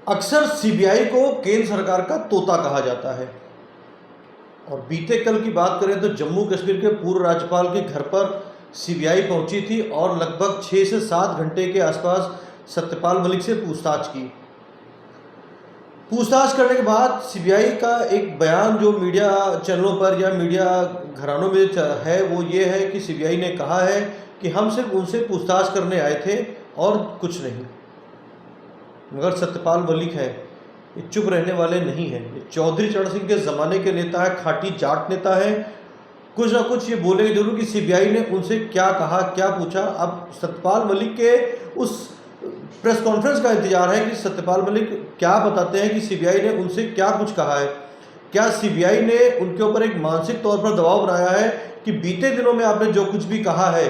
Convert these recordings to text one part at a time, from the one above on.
अक्सर सीबीआई को केंद्र सरकार का तोता कहा जाता है। और बीते कल की बात करें तो जम्मू कश्मीर के पूर्व राज्यपाल के घर पर सीबीआई पहुंची थी और लगभग 6 से 7 घंटे के आसपास सत्यपाल मलिक से पूछताछ की। पूछताछ करने के बाद सीबीआई का एक बयान जो मीडिया चैनलों पर या मीडिया घरानों में है वो ये है कि सीबीआई ने कहा है कि हम सिर्फ उनसे पूछताछ करने आए थे और कुछ नहीं। मगर सत्यपाल मलिक है, ये चुप रहने वाले नहीं हैं। ये चौधरी चरण सिंह के ज़माने के नेता है, खाटी जाट नेता है। कुछ ना कुछ ये बोलेंगे जरूर कि सीबीआई ने उनसे क्या कहा, क्या पूछा। अब सत्यपाल मलिक के उस प्रेस कॉन्फ्रेंस का इंतजार है कि सत्यपाल मलिक क्या बताते हैं कि सीबीआई ने उनसे क्या कुछ कहा है। क्या सीबीआई ने उनके ऊपर एक मानसिक तौर पर दबाव बनाया है कि बीते दिनों में आपने जो कुछ भी कहा है,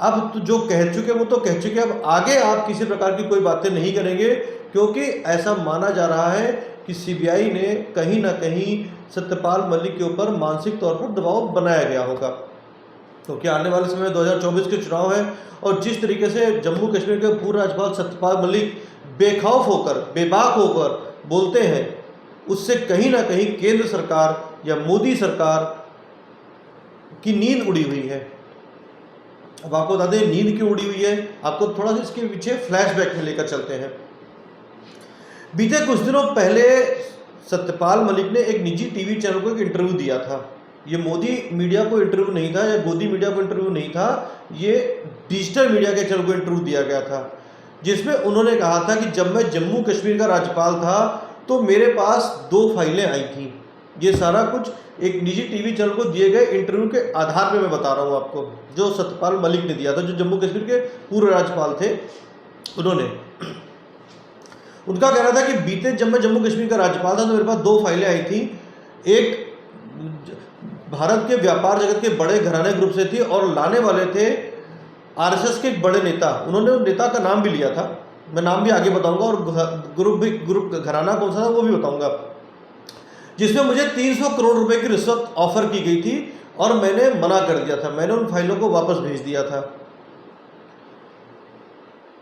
अब तो जो कह चुके वो तो कह चुके, अब आगे आप किसी प्रकार की कोई बातें नहीं करेंगे, क्योंकि ऐसा माना जा रहा है कि सीबीआई ने कहीं ना कहीं सत्यपाल मलिक के ऊपर मानसिक तौर पर दबाव बनाया गया होगा। क्योंकि आने वाले समय में 2024 के चुनाव है और जिस तरीके से जम्मू कश्मीर के पूर्व राज्यपाल सत्यपाल मलिक बेखौफ होकर, बेबाक होकर बोलते हैं, उससे कहीं ना कहीं केंद्र सरकार या मोदी सरकार की नींद उड़ी हुई है। अब आपको बता दें नींद क्यों उड़ी हुई है, आपको थोड़ा सा इसके पीछे फ्लैशबैक में लेकर चलते हैं। बीते कुछ दिनों पहले सत्यपाल मलिक ने एक निजी टीवी चैनल को एक इंटरव्यू दिया था। ये मोदी मीडिया को इंटरव्यू नहीं था या गोदी मीडिया को इंटरव्यू नहीं था, ये डिजिटल मीडिया के चैनल को इंटरव्यू दिया गया था, जिसमें उन्होंने कहा था कि जब मैं जम्मू कश्मीर का राज्यपाल था तो मेरे पास 2 फाइलें आई थी। ये सारा कुछ एक निजी टीवी चैनल को दिए गए इंटरव्यू के आधार पर मैं बता रहा हूँ आपको, जो सत्यपाल मलिक ने दिया था, जो जम्मू कश्मीर के पूर्व राज्यपाल थे। उनका कहना था कि बीते जब मैं जम्मू कश्मीर का राज्यपाल था तो मेरे पास 2 फाइलें आई थी। एक भारत के व्यापार जगत के बड़े घराने ग्रुप से थी और लाने वाले थे आरएसएस के एक बड़े नेता। उन्होंने उन नेता का नाम भी लिया था, मैं नाम भी आगे बताऊंगा, और ग्रुप घराना कौन सा था वो भी बताऊंगा, जिसमें मुझे 300 करोड़ रुपए की रिश्वत ऑफर की गई थी और मैंने मना कर दिया था। मैंने उन फाइलों को वापस भेज दिया था।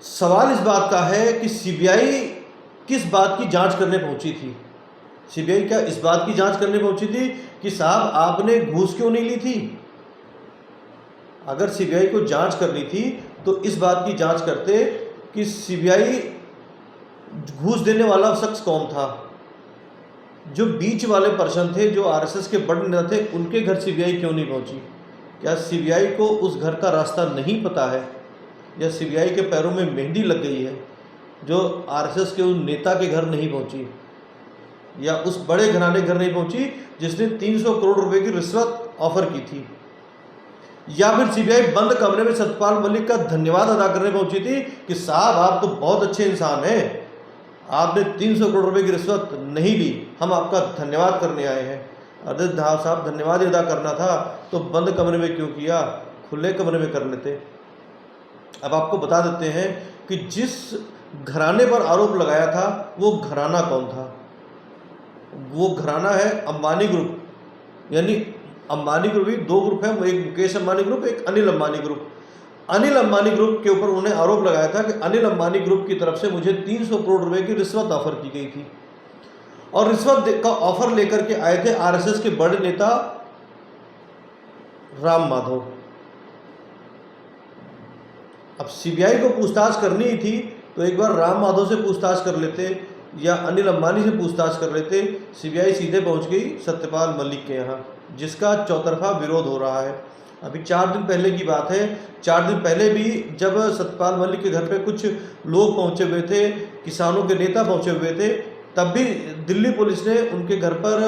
सवाल इस बात का है कि सीबीआई किस बात की जांच करने पहुंची थी। सीबीआई क्या इस बात की जांच करने पहुंची थी कि साहब आपने घूस क्यों नहीं ली थी। अगर सीबीआई को जांच करनी थी तो इस बात की जांच करते कि सीबीआई घूस देने वाला शख्स कौन था। जो बीच वाले पर्सन थे, जो आरएसएस के बड़े नेता थे, उनके घर सीबीआई क्यों नहीं पहुंची। क्या सीबीआई को उस घर का रास्ता नहीं पता है, या सीबीआई के पैरों में मेहंदी लग गई है जो आरएसएस के उस नेता के घर नहीं पहुंची, या उस बड़े घराने घर नहीं पहुंची जिसने 300 करोड़ रुपए की रिश्वत ऑफर की थी, या फिर सीबीआई बंद कमरे में सत्यपाल मलिक का धन्यवाद अदा करने पहुंची थी कि साहब आप तो बहुत अच्छे इंसान हैं, आपने 300 करोड़ रुपए की रिश्वत नहीं ली, हम आपका धन्यवाद करने आए हैं। अरे साहब धन्यवाद अदा करना था तो बंद कमरे में क्यों किया, खुले कमरे में कर लेते। अब आपको बता देते हैं कि जिस घराने पर आरोप लगाया था वो घराना कौन था। वो घराना है अंबानी ग्रुप। यानी अंबानी ग्रुप भी 2 ग्रुप है, एक मुकेश अंबानी ग्रुप, एक अनिल अंबानी ग्रुप। अनिल अंबानी ग्रुप के ऊपर उन्होंने आरोप लगाया था कि अनिल अंबानी ग्रुप की तरफ से मुझे 300 करोड़ रुपए की रिश्वत ऑफर की गई थी, और रिश्वत का ऑफर लेकर के आए थे आरएसएस के बड़े नेता राम माधव। अब सीबीआई को पूछताछ करनी ही थी तो एक बार राम माधव से पूछताछ कर लेते या अनिल अंबानी से पूछताछ कर लेते। सीबीआई सीधे पहुंच गई सत्यपाल मलिक के यहाँ, जिसका चौतरफा विरोध हो रहा है। अभी 4 दिन पहले की बात है, 4 दिन पहले भी जब सत्यपाल मलिक के घर पे कुछ लोग पहुंचे हुए थे, किसानों के नेता पहुंचे हुए थे, तब भी दिल्ली पुलिस ने उनके घर पर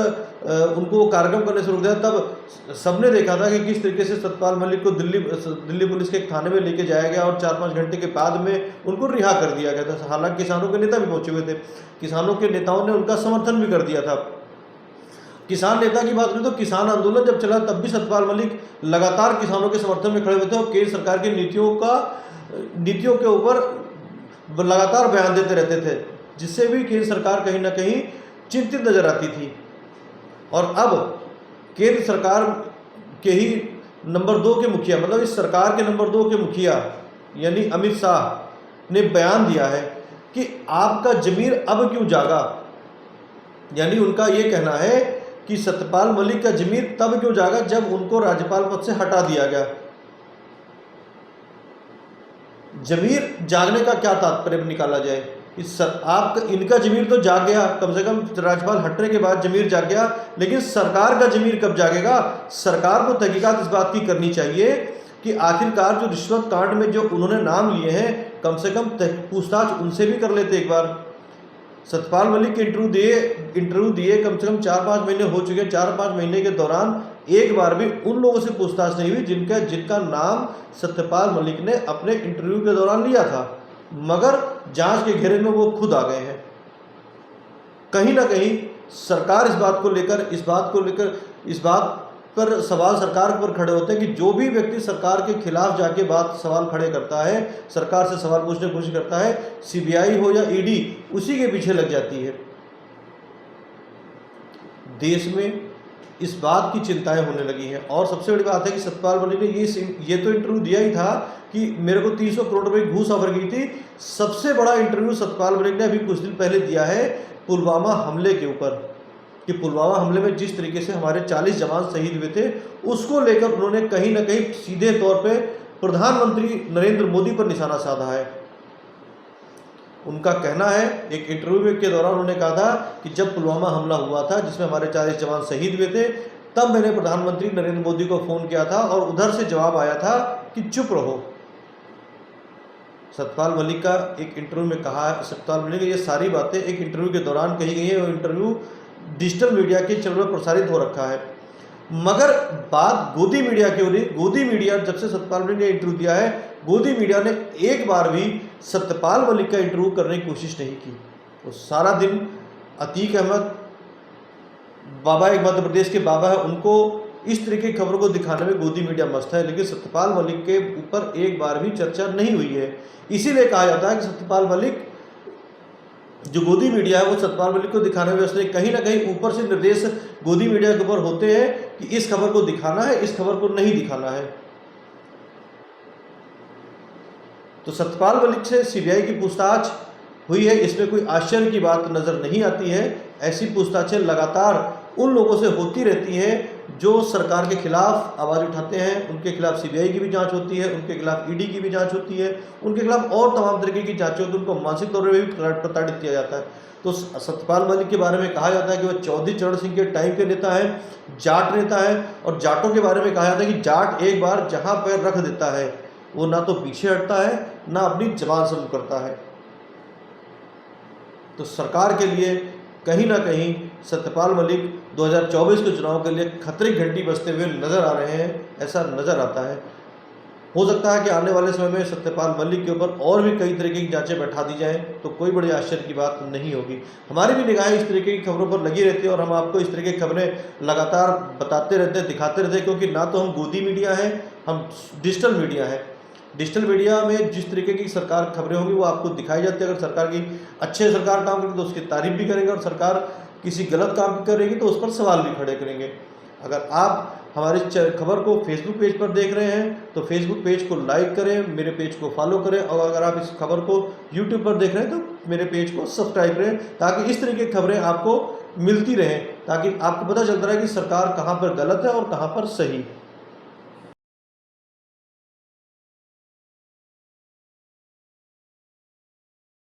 उनको कार्यक्रम करने से रोक दिया। तब सबने देखा था कि किस तरीके से सत्यपाल मलिक को दिल्ली पुलिस के थाने में लेके जाया गया और 4-5 घंटे के बाद में उनको रिहा कर दिया गया था। हालांकि किसानों के नेता भी पहुंचे हुए थे, किसानों के नेताओं ने उनका समर्थन भी कर दिया था। किसान नेता की बात करें तो किसान आंदोलन जब चला तब भी सत्यपाल मलिक लगातार किसानों के समर्थन में खड़े हुए थे और केंद्र सरकार की नीतियों के ऊपर लगातार बयान देते रहते थे, जिससे भी केंद्र सरकार कहीं ना कहीं चिंतित नजर आती थी। और अब केंद्र सरकार के ही नंबर 2 के मुखिया, मतलब इस सरकार के नंबर 2 के मुखिया यानी अमित शाह ने बयान दिया है कि आपका ज़मीर अब क्यों जागा। यानी उनका ये कहना है कि सत्यपाल मलिक का ज़मीर तब क्यों जागा जब उनको राज्यपाल पद से हटा दिया गया। ज़मीर जागने का क्या तात्पर्य निकाला जाए कि आप इनका ज़मीर तो जाग गया, कम से कम राज्यपाल हटने के बाद ज़मीर जाग गया, लेकिन सरकार का ज़मीर कब जागेगा। सरकार को तहकीकात इस बात की करनी चाहिए कि आखिरकार जो रिश्वत कांड में जो उन्होंने नाम लिए हैं, कम से कम पूछताछ उनसे भी कर लेते एक बार। सत्यपाल मलिक के इंटरव्यू दिए कम से कम 4-5 महीने हो चुके हैं। 4-5 महीने के दौरान एक बार भी उन लोगों से पूछताछ नहीं हुई जिनका नाम सत्यपाल मलिक ने अपने इंटरव्यू के दौरान लिया था, मगर जांच के घेरे में वो खुद आ गए हैं। कहीं ना कहीं सरकार इस बात पर सवाल सरकार पर खड़े होते हैं कि जो भी व्यक्ति सरकार के खिलाफ जाके सवाल खड़े करता है, सरकार से सवाल पूछने की कोशिश करता है, सीबीआई हो या ईडी, उसी के पीछे लग जाती है। देश में इस बात की चिंताएं होने लगी हैं। और सबसे बड़ी बात है कि सत्यपाल मलिक ने ये तो इंटरव्यू दिया ही था कि मेरे को 300 करोड़ रुपए की घूस ऑफर की थी। सबसे बड़ा इंटरव्यू सत्यपाल मलिक ने अभी कुछ दिन पहले दिया है पुलवामा हमले के ऊपर, कि पुलवामा हमले में जिस तरीके से हमारे 40 जवान शहीद हुए थे, उसको लेकर उन्होंने कहीं ना कहीं सीधे तौर पे प्रधानमंत्री नरेंद्र मोदी पर निशाना साधा है। उनका कहना है, एक इंटरव्यू के दौरान उन्होंने कहा था कि जब पुलवामा हमला हुआ था जिसमें हमारे 40 जवान शहीद हुए थे, तब मैंने प्रधानमंत्री नरेंद्र मोदी को फ़ोन किया था और उधर से जवाब आया था कि चुप रहो। सत्यपाल मलिक का एक इंटरव्यू में कहा है, सत्यपाल मलिक ने ये सारी बातें एक इंटरव्यू के दौरान कही गई है। वो इंटरव्यू डिजिटल मीडिया के चैनल में प्रसारित हो रखा है। मगर बात गोदी मीडिया की हो रही। गोदी मीडिया, जब से सत्यपाल मलिक ने इंटरव्यू दिया है, गोदी मीडिया ने एक बार भी सत्यपाल मलिक का इंटरव्यू करने की कोशिश नहीं की। तो सारा दिन अतीक अहमद बाबा, एक मध्य प्रदेश के बाबा है, उनको इस तरीके की खबरों को दिखाने में गोदी मीडिया मस्त है, लेकिन सत्यपाल मलिक के ऊपर एक बार भी चर्चा नहीं हुई है। इसीलिए कहा जाता है कि सत्यपाल मलिक, जो गोदी मीडिया है, वो सत्यपाल मलिक को दिखाने में उसने कहीं ना कहीं ऊपर से निर्देश गोदी मीडिया के ऊपर होते हैं कि इस खबर को दिखाना है, इस खबर को नहीं दिखाना है। तो सत्यपाल मलिक से सीबीआई की पूछताछ हुई है, इसमें कोई आश्चर्य की बात नजर नहीं आती है। ऐसी पूछताछें लगातार उन लोगों से होती रहती हैं जो सरकार के खिलाफ आवाज़ उठाते हैं। उनके खिलाफ सीबीआई की भी जांच होती है, उनके खिलाफ ईडी की भी जांच होती है, उनके खिलाफ और तमाम तरीके की जांचें होती है। उनको मानसिक तौर पर भी प्रताड़ित किया जाता है। तो सत्यपाल मलिक के बारे में कहा जाता है कि वह चौधरी चरण सिंह के टाइम के नेता है, जाट नेता है। और जाटों के बारे में कहा जाता है कि जाट एक बार जहाँ पैर रख देता है, वो ना तो पीछे हटता है, ना अपनी जबान से मुँह करता है। तो सरकार के लिए कहीं ना कहीं सत्यपाल मलिक 2024 के चुनाव के लिए खतरे की घंटी बजते हुए नजर आ रहे हैं, ऐसा नजर आता है। हो सकता है कि आने वाले समय में सत्यपाल मलिक के ऊपर और भी कई तरीके की जांचें बैठा दी जाएं, तो कोई बड़ी आश्चर्य की बात नहीं होगी। हमारी भी निगाहें इस तरीके की खबरों पर लगी रहती है और हम आपको इस तरीके की खबरें लगातार बताते रहते हैं, दिखाते रहते हैं, क्योंकि ना तो हम गोदी मीडिया है, हम डिजिटल मीडिया है। डिजिटल मीडिया में जिस तरीके की सरकार खबरें होंगी वो आपको दिखाई जाती है। अगर सरकार की अच्छे सरकार काम करेगी तो उसकी तारीफ भी करेंगे, और सरकार किसी गलत काम करेगी तो उस पर सवाल भी खड़े करेंगे। अगर आप हमारी खबर को फेसबुक पेज पर देख रहे हैं तो फेसबुक पेज को लाइक करें, मेरे पेज को फॉलो करें, और अगर आप इस खबर को यूट्यूब पर देख रहे हैं तो मेरे पेज को सब्सक्राइब करें, ताकि इस तरीके की खबरें आपको मिलती रहें, ताकि आपको पता चलता रहे कि सरकार कहाँ पर गलत है और कहाँ पर सही।